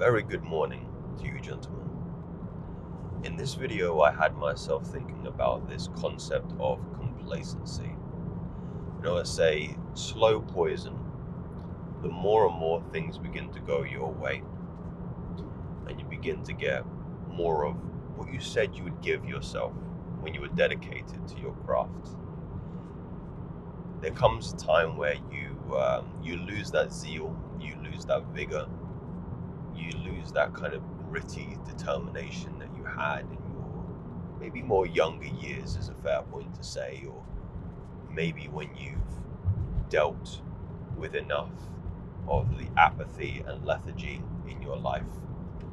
Very good morning to you, gentlemen. In this video, I had myself thinking about this concept of complacency. It's a slow poison. The more and more things begin to go your way, and you begin to get more of what you said you would give yourself when you were dedicated to your craft, there comes a time where you lose that zeal, you lose that vigor, you lose that kind of gritty determination that you had in your maybe more younger years, is a fair point to say, or maybe when you've dealt with enough of the apathy and lethargy in your life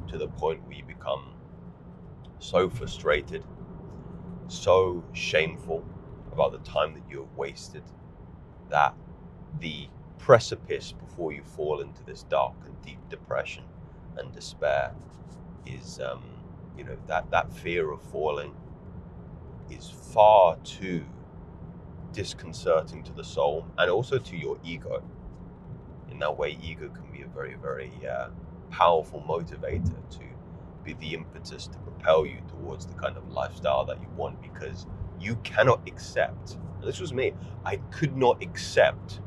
to the point where you become so frustrated, so shameful about the time that you have wasted, that the precipice before you fall into this dark and deep depression and despair is that fear of falling is far too disconcerting to the soul and also to your ego. In that way, ego can be a very, very powerful motivator to be the impetus to propel you towards the kind of lifestyle that you want, because you cannot accept, and this was me, I could not accept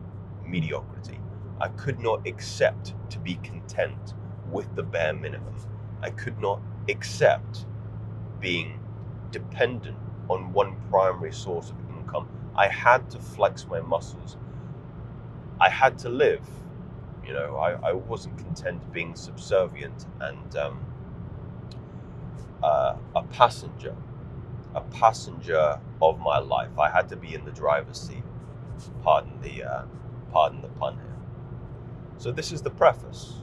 mediocrity. I could not accept to be content with the bare minimum. I could not accept being dependent on one primary source of income. I had to flex my muscles. I had to live. I wasn't content being subservient and a passenger of my life. I had to be in the driver's seat. Pardon the pun here. So this is the preface,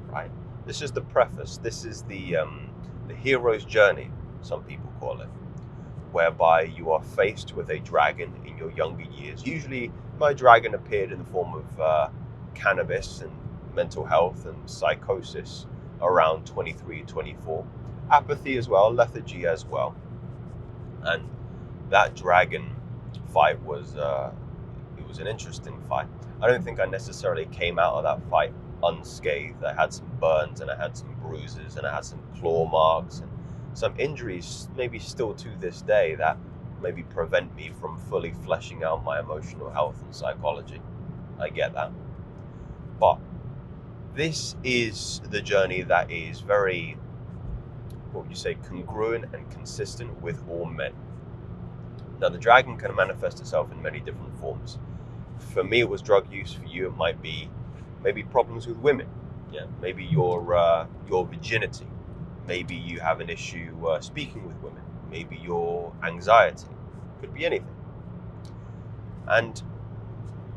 right? This is the preface. This is the hero's journey, some people call it, whereby you are faced with a dragon in your younger years. Usually, my dragon appeared in the form of cannabis and mental health and psychosis around 23, 24. Apathy as well, lethargy as well. And that dragon fight was an interesting fight. I don't think I necessarily came out of that fight unscathed. I had some burns and I had some bruises and I had some claw marks and some injuries, maybe still to this day, that maybe prevent me from fully fleshing out my emotional health and psychology. I get that. But this is the journey that is very, congruent and consistent with all men. Now, the dragon can manifest itself in many different forms. For me, it was drug use. For you, it might be maybe problems with women. Yeah, maybe your virginity. Maybe you have an issue speaking with women. Maybe your anxiety. Could be anything. And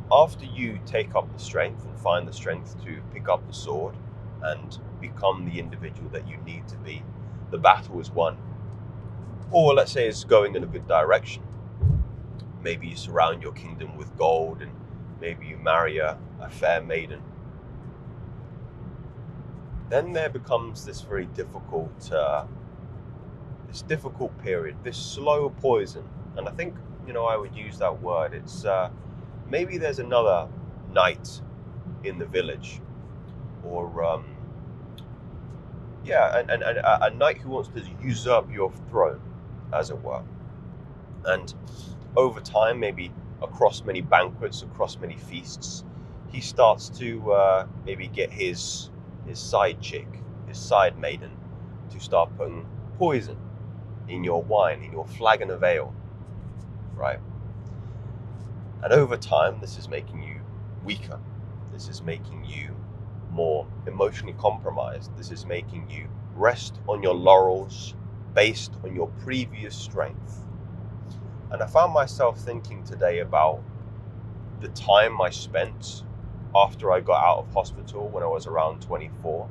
after you take up the strength and find the strength to pick up the sword and become the individual that you need to be, the battle is won. Or let's say it's going in a good direction. Maybe you surround your kingdom with gold, and maybe you marry a fair maiden. Then there becomes this very difficult period, this slow poison. And I think, I would use that word. It's maybe there's another knight in the village, or a knight who wants to usurp your throne, as it were. And over time, maybe across many banquets, across many feasts, he starts to maybe get his side chick, his side maiden, to start putting poison in your wine, in your flagon of ale, right? And over time, this is making you weaker. This is making you more emotionally compromised. This is making you rest on your laurels based on your previous strength. And I found myself thinking today about the time I spent after I got out of hospital when I was around 24.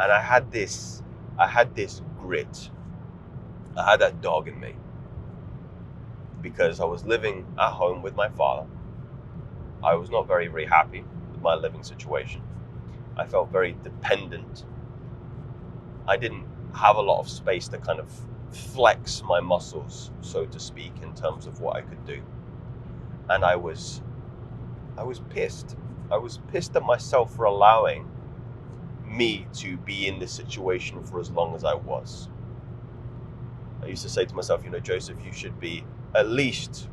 And I had this grit. I had that dog in me. Because I was living at home with my father. I was not very, very happy with my living situation. I felt very dependent. I didn't have a lot of space to kind of flex my muscles, so to speak, in terms of what I could do. And I was pissed. I was pissed at myself for allowing me to be in this situation for as long as I was. I used to say to myself, Joseph, you should be at least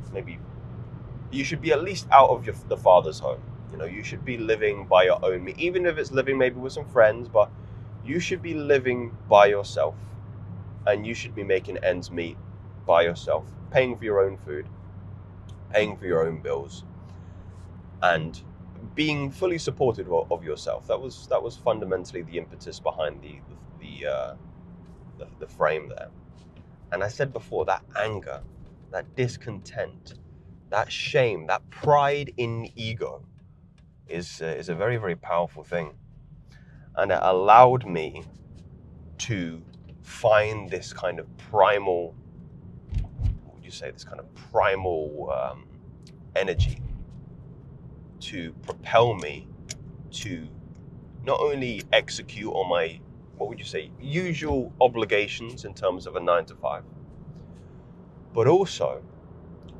out of the father's home. You should be living by your own means, even if it's living maybe with some friends, but you should be living by yourself, and you should be making ends meet by yourself, paying for your own food, paying for your own bills, and being fully supportive of yourself. That was fundamentally the impetus behind the frame there. And I said before, that anger, that discontent, that shame, that pride in ego is a very, very powerful thing. And it allowed me to find this kind of primal, what would you say, this kind of primal energy to propel me to not only execute on my, what would you say, usual obligations in terms of a 9 to 5, but also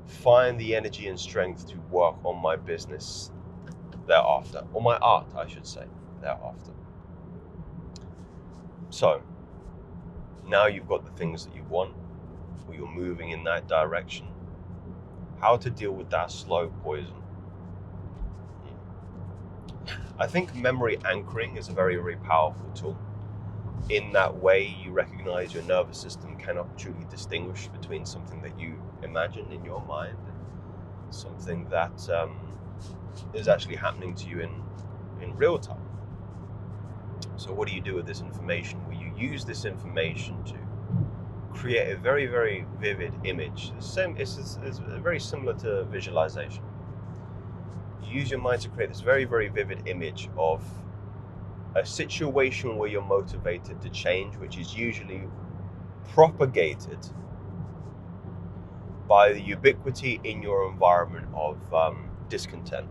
find the energy and strength to work on my business thereafter, or my art, I should say, thereafter. So now you've got the things that you want, or you're moving in that direction. How to deal with that slow poison? I think memory anchoring is a very, very powerful tool. In that way, you recognize your nervous system cannot truly distinguish between something that you imagine in your mind and something that is actually happening to you in real time. So what do you do with this information? Well, you use this information to create a very, very vivid image. It's very similar to visualization. You use your mind to create this very, very vivid image of a situation where you're motivated to change, which is usually propagated by the ubiquity in your environment of discontent.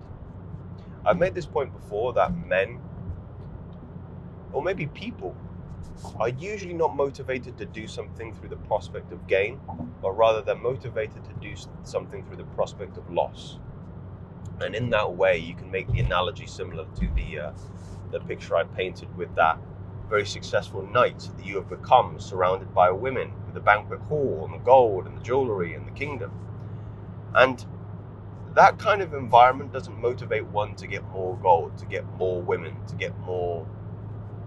I've made this point before that men, or maybe people, are usually not motivated to do something through the prospect of gain, but rather they're motivated to do something through the prospect of loss. And in that way, you can make the analogy similar to the picture I painted with that very successful knight that you have become, surrounded by women, with the banquet hall and the gold and the jewelry and the kingdom. And that kind of environment doesn't motivate one to get more gold, to get more women, to get more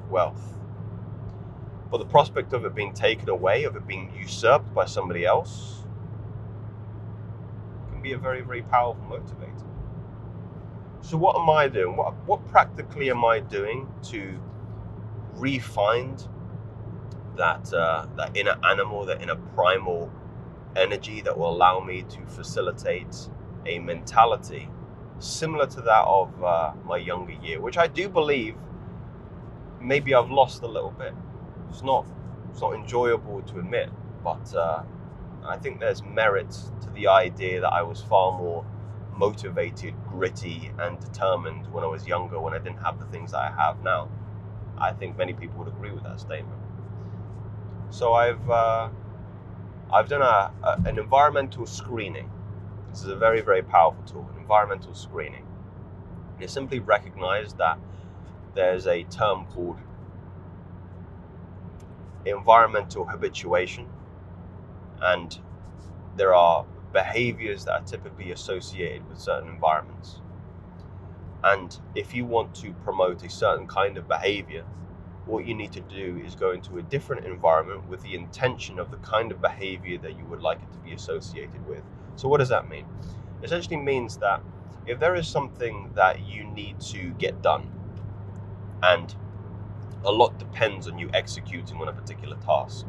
wealth. But the prospect of it being taken away, of it being usurped by somebody else, can be a very, very powerful motivator. So what am I doing? What practically am I doing to re-find that inner animal, that inner primal energy that will allow me to facilitate a mentality similar to that of my younger year, which I do believe maybe I've lost a little bit. It's not enjoyable to admit, but I think there's merit to the idea that I was far more motivated, gritty, and determined when I was younger, when I didn't have the things that I have now. I think many people would agree with that statement. So I've done an environmental screening. This is a very, very powerful tool, an environmental screening. And it simply recognized that there's a term called environmental habituation, and there are behaviors that are typically associated with certain environments. And if you want to promote a certain kind of behavior, what you need to do is go into a different environment with the intention of the kind of behavior that you would like it to be associated with. So what does that mean? It essentially means that if there is something that you need to get done, and a lot depends on you executing on a particular task,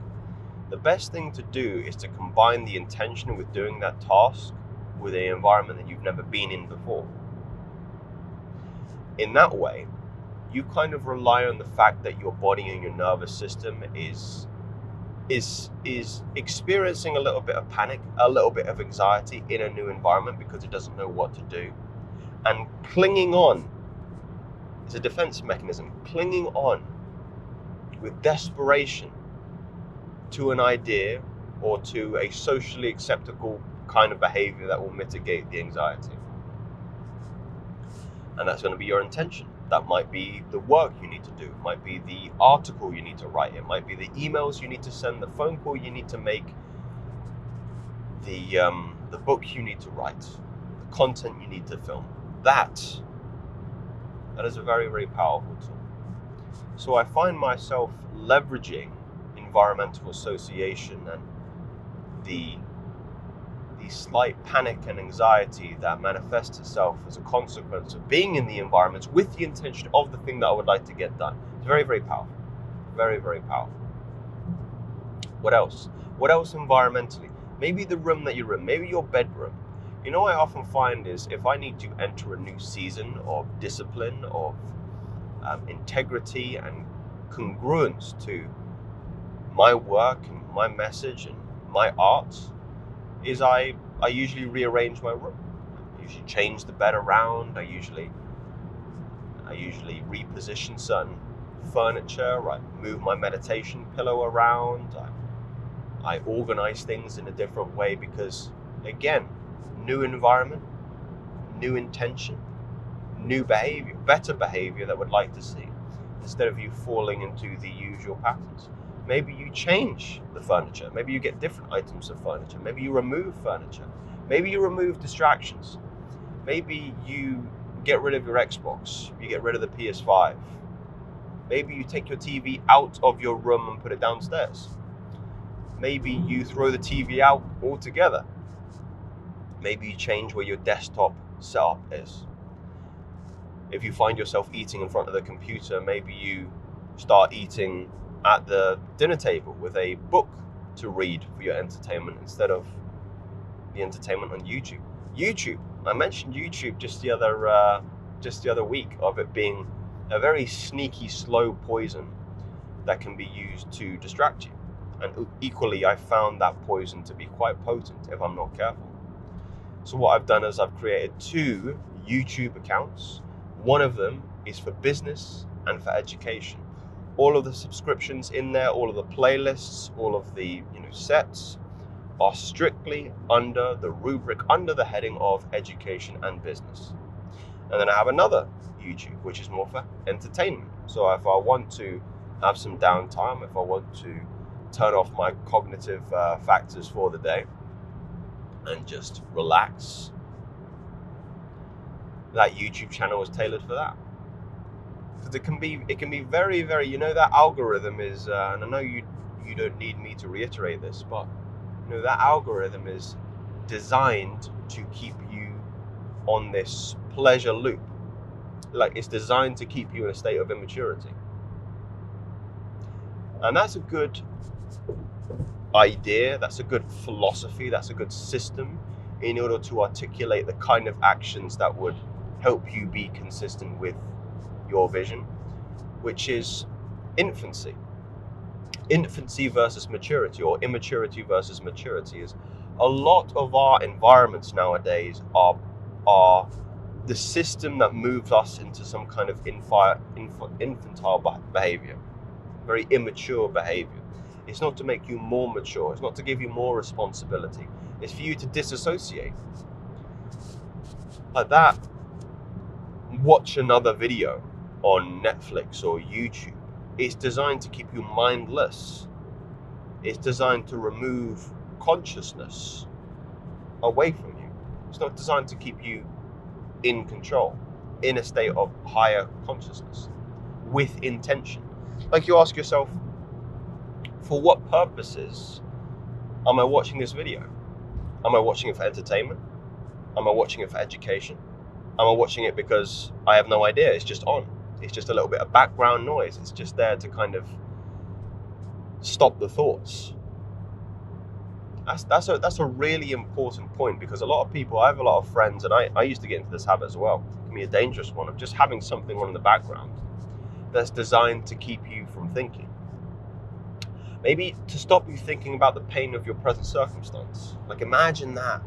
the best thing to do is to combine the intention with doing that task with an environment that you've never been in before. In that way, you kind of rely on the fact that your body and your nervous system is experiencing a little bit of panic, a little bit of anxiety in a new environment because it doesn't know what to do. And clinging on is a defense mechanism, clinging on with desperation to an idea or to a socially acceptable kind of behavior that will mitigate the anxiety. And that's going to be your intention. That might be the work you need to do. It might be the article you need to write. It might be the emails you need to send, the phone call you need to make, the book you need to write, the content you need to film. That is a very, very powerful tool. So I find myself leveraging environmental association and the slight panic and anxiety that manifests itself as a consequence of being in the environments with the intention of the thing that I would like to get done. It's very, very powerful. Very, very powerful. What else? What else environmentally? Maybe the room that you're in, maybe your bedroom. You know what I often find is if I need to enter a new season of discipline, of integrity and congruence to my work and my message and my art, is I usually rearrange my room. I usually change the bed around. I usually reposition certain furniture. I move my meditation pillow around. I organize things in a different way because, again, new environment, new intention, new behavior, better behavior that we'd like to see, instead of you falling into the usual patterns. Maybe you change the furniture. Maybe you get different items of furniture. Maybe you remove furniture. Maybe you remove distractions. Maybe you get rid of your Xbox. You get rid of the PS5. Maybe you take your TV out of your room and put it downstairs. Maybe you throw the TV out altogether. Maybe you change where your desktop setup is. If you find yourself eating in front of the computer, maybe you start eating at the dinner table with a book to read for your entertainment instead of the entertainment on YouTube. YouTube. I mentioned YouTube just the other week of it being a very sneaky, slow poison that can be used to distract you. And equally, I found that poison to be quite potent if I'm not careful. So what I've done is I've created 2 YouTube accounts. One of them is for business and for education. All of the subscriptions in there, all of the playlists, all of the sets are strictly under the rubric, under the heading of education and business. And then I have another YouTube, which is more for entertainment. So if I want to have some downtime, if I want to turn off my cognitive factors for the day and just relax, that YouTube channel is tailored for that. Because it can be very, very, that algorithm is, and I know you don't need me to reiterate this, but that algorithm is designed to keep you on this pleasure loop. Like, it's designed to keep you in a state of immaturity. And that's a good idea, that's a good philosophy, that's a good system in order to articulate the kind of actions that would help you be consistent with your vision, which is infancy. Infancy versus maturity, or immaturity versus maturity, is a lot of our environments nowadays are the system that moves us into some kind of infantile behavior, very immature behavior. It's not to make you more mature. It's not to give you more responsibility. It's for you to disassociate. Like that, watch another video on Netflix or YouTube. It's designed to keep you mindless. It's designed to remove consciousness away from you. It's not designed to keep you in control, in a state of higher consciousness, with intention. Like, you ask yourself, for what purposes am I watching this video? Am I watching it for entertainment? Am I watching it for education? Am I watching it because I have no idea? It's just on. It's just a little bit of background noise. It's just there to kind of stop the thoughts. That's a really important point, because a lot of people, I have a lot of friends, and I used to get into this habit as well. It can be a dangerous one of just having something on in the background that's designed to keep you from thinking. Maybe to stop you thinking about the pain of your present circumstance. Like, imagine that.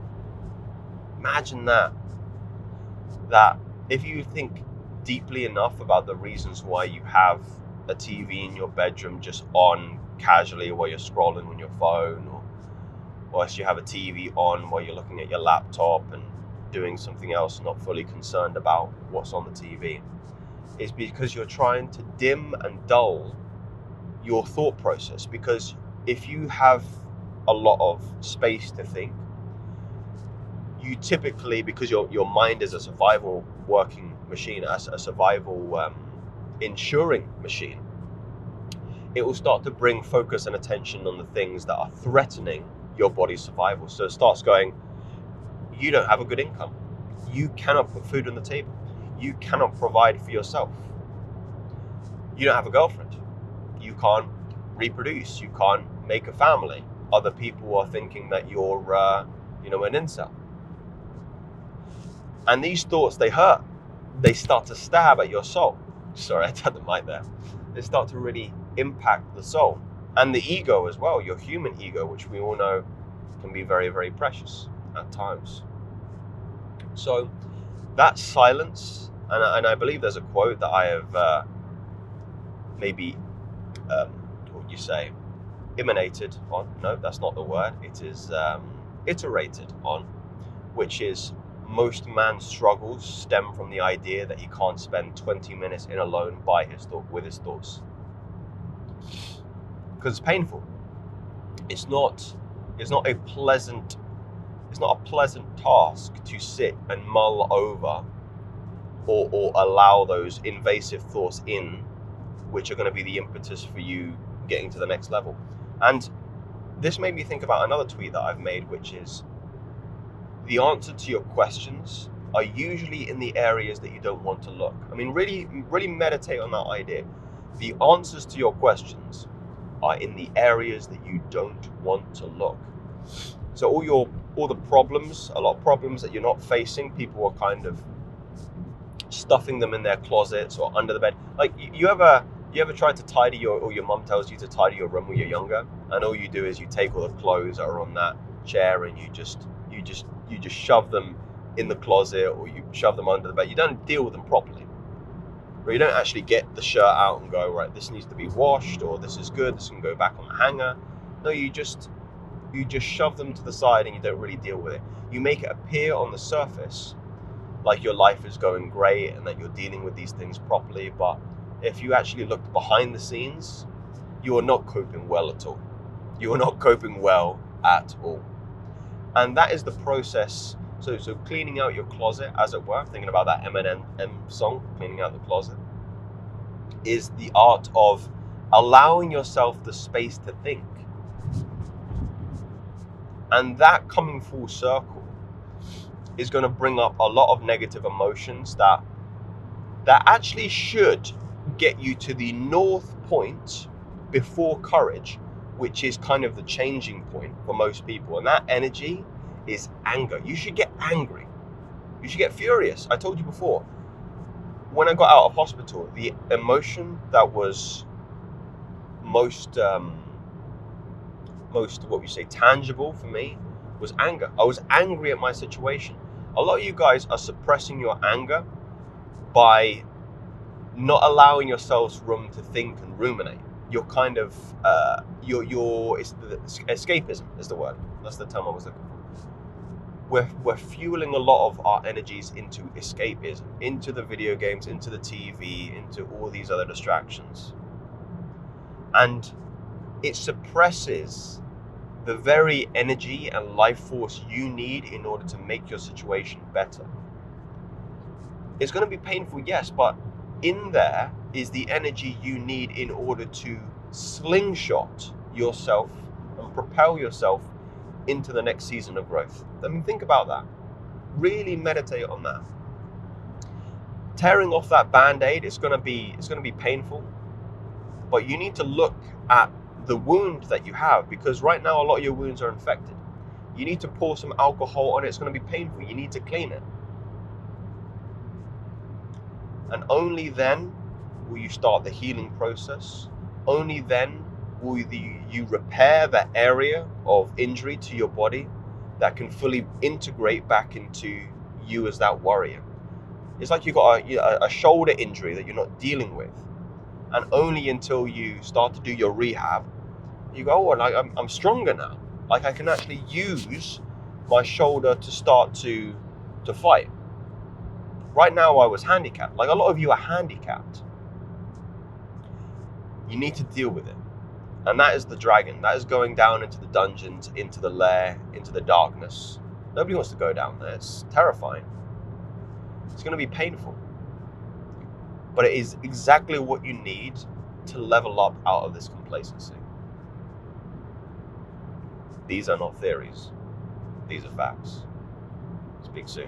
That if you think deeply enough about the reasons why you have a TV in your bedroom just on casually while you're scrolling on your phone, or else you have a TV on while you're looking at your laptop and doing something else, not fully concerned about what's on the TV. is because you're trying to dim and dull your thought process. Because if you have a lot of space to think, you typically, because your mind is a survival working machine, as a survival ensuring machine, it will start to bring focus and attention on the things that are threatening your body's survival. So it starts going, you don't have a good income, you cannot put food on the table, you cannot provide for yourself, you don't have a girlfriend, you can't reproduce, you can't make a family, other people are thinking that you're an incel. And these thoughts, they hurt, they start to stab at your soul. Sorry, I had the mic there. They start to really impact the soul and the ego as well, your human ego, which we all know can be very, very precious at times. So that silence, and I believe there's a quote that I have what you say, emanated on. No, that's not the word. It is iterated on, which is, most man's struggles stem from the idea that he can't spend 20 minutes in alone with his thoughts. Because it's painful. It's not a pleasant task to sit and mull over or allow those invasive thoughts in, which are going to be the impetus for you getting to the next level. And this made me think about another tweet that I've made, which is, the answer to your questions are usually in the areas that you don't want to look. I mean, really, really meditate on that idea. The answers to your questions are in the areas that you don't want to look. So all the problems, a lot of problems that you're not facing, people are kind of stuffing them in their closets or under the bed. Like, you ever tried to tidy or your mum tells you to tidy your room when you're younger, and all you do is you take all the clothes that are on that chair and you just shove them in the closet, or you shove them under the bed. You don't deal with them properly. Or you don't actually get the shirt out and go, right, this needs to be washed, or this is good, this can go back on the hanger. No, you just shove them to the side and you don't really deal with it. You make it appear on the surface like your life is going great and that you're dealing with these things properly, but if you actually looked behind the scenes, you are not coping well at all. You are not coping well at all. And that is the process. So cleaning out your closet, as it were, thinking about that Eminem song, Cleaning Out the Closet, is the art of allowing yourself the space to think. And that, coming full circle, is going to bring up a lot of negative emotions that actually should get you to the north point before courage, which is kind of the changing point for most people. And that energy is anger. You should get angry. You should get furious. I told you before, when I got out of hospital, the emotion that was most tangible for me was anger. I was angry at my situation. A lot of you guys are suppressing your anger by not allowing yourselves room to think and ruminate. You're kind of escapism is the word. That's the term I was looking for. We're fueling a lot of our energies into escapism, into the video games, into the TV, into all these other distractions. And it suppresses the very energy and life force you need in order to make your situation better. It's going to be painful, yes, but in there is the energy you need in order to slingshot yourself and propel yourself into the next season of growth. I mean, think about that. Really meditate on that. Tearing off that band-aid, it's going to be painful, but you need to look at the wound that you have, because right now a lot of your wounds are infected. You need to pour some alcohol on it. It's going to be painful. You need to clean it. And only then will you start the healing process. Only then will you repair that area of injury to your body that can fully integrate back into you as that warrior. It's like you've got a shoulder injury that you're not dealing with. And only until you start to do your rehab, you go, oh, I'm stronger now. Like, I can actually use my shoulder to start to fight. Right now I was handicapped. Like a lot of you are handicapped. You need to deal with it. And that is the dragon. That is going down into the dungeons, into the lair, into the darkness. Nobody wants to go down there. It's terrifying. It's going to be painful. But it is exactly what you need to level up out of this complacency. These are not theories. These are facts. Speak soon.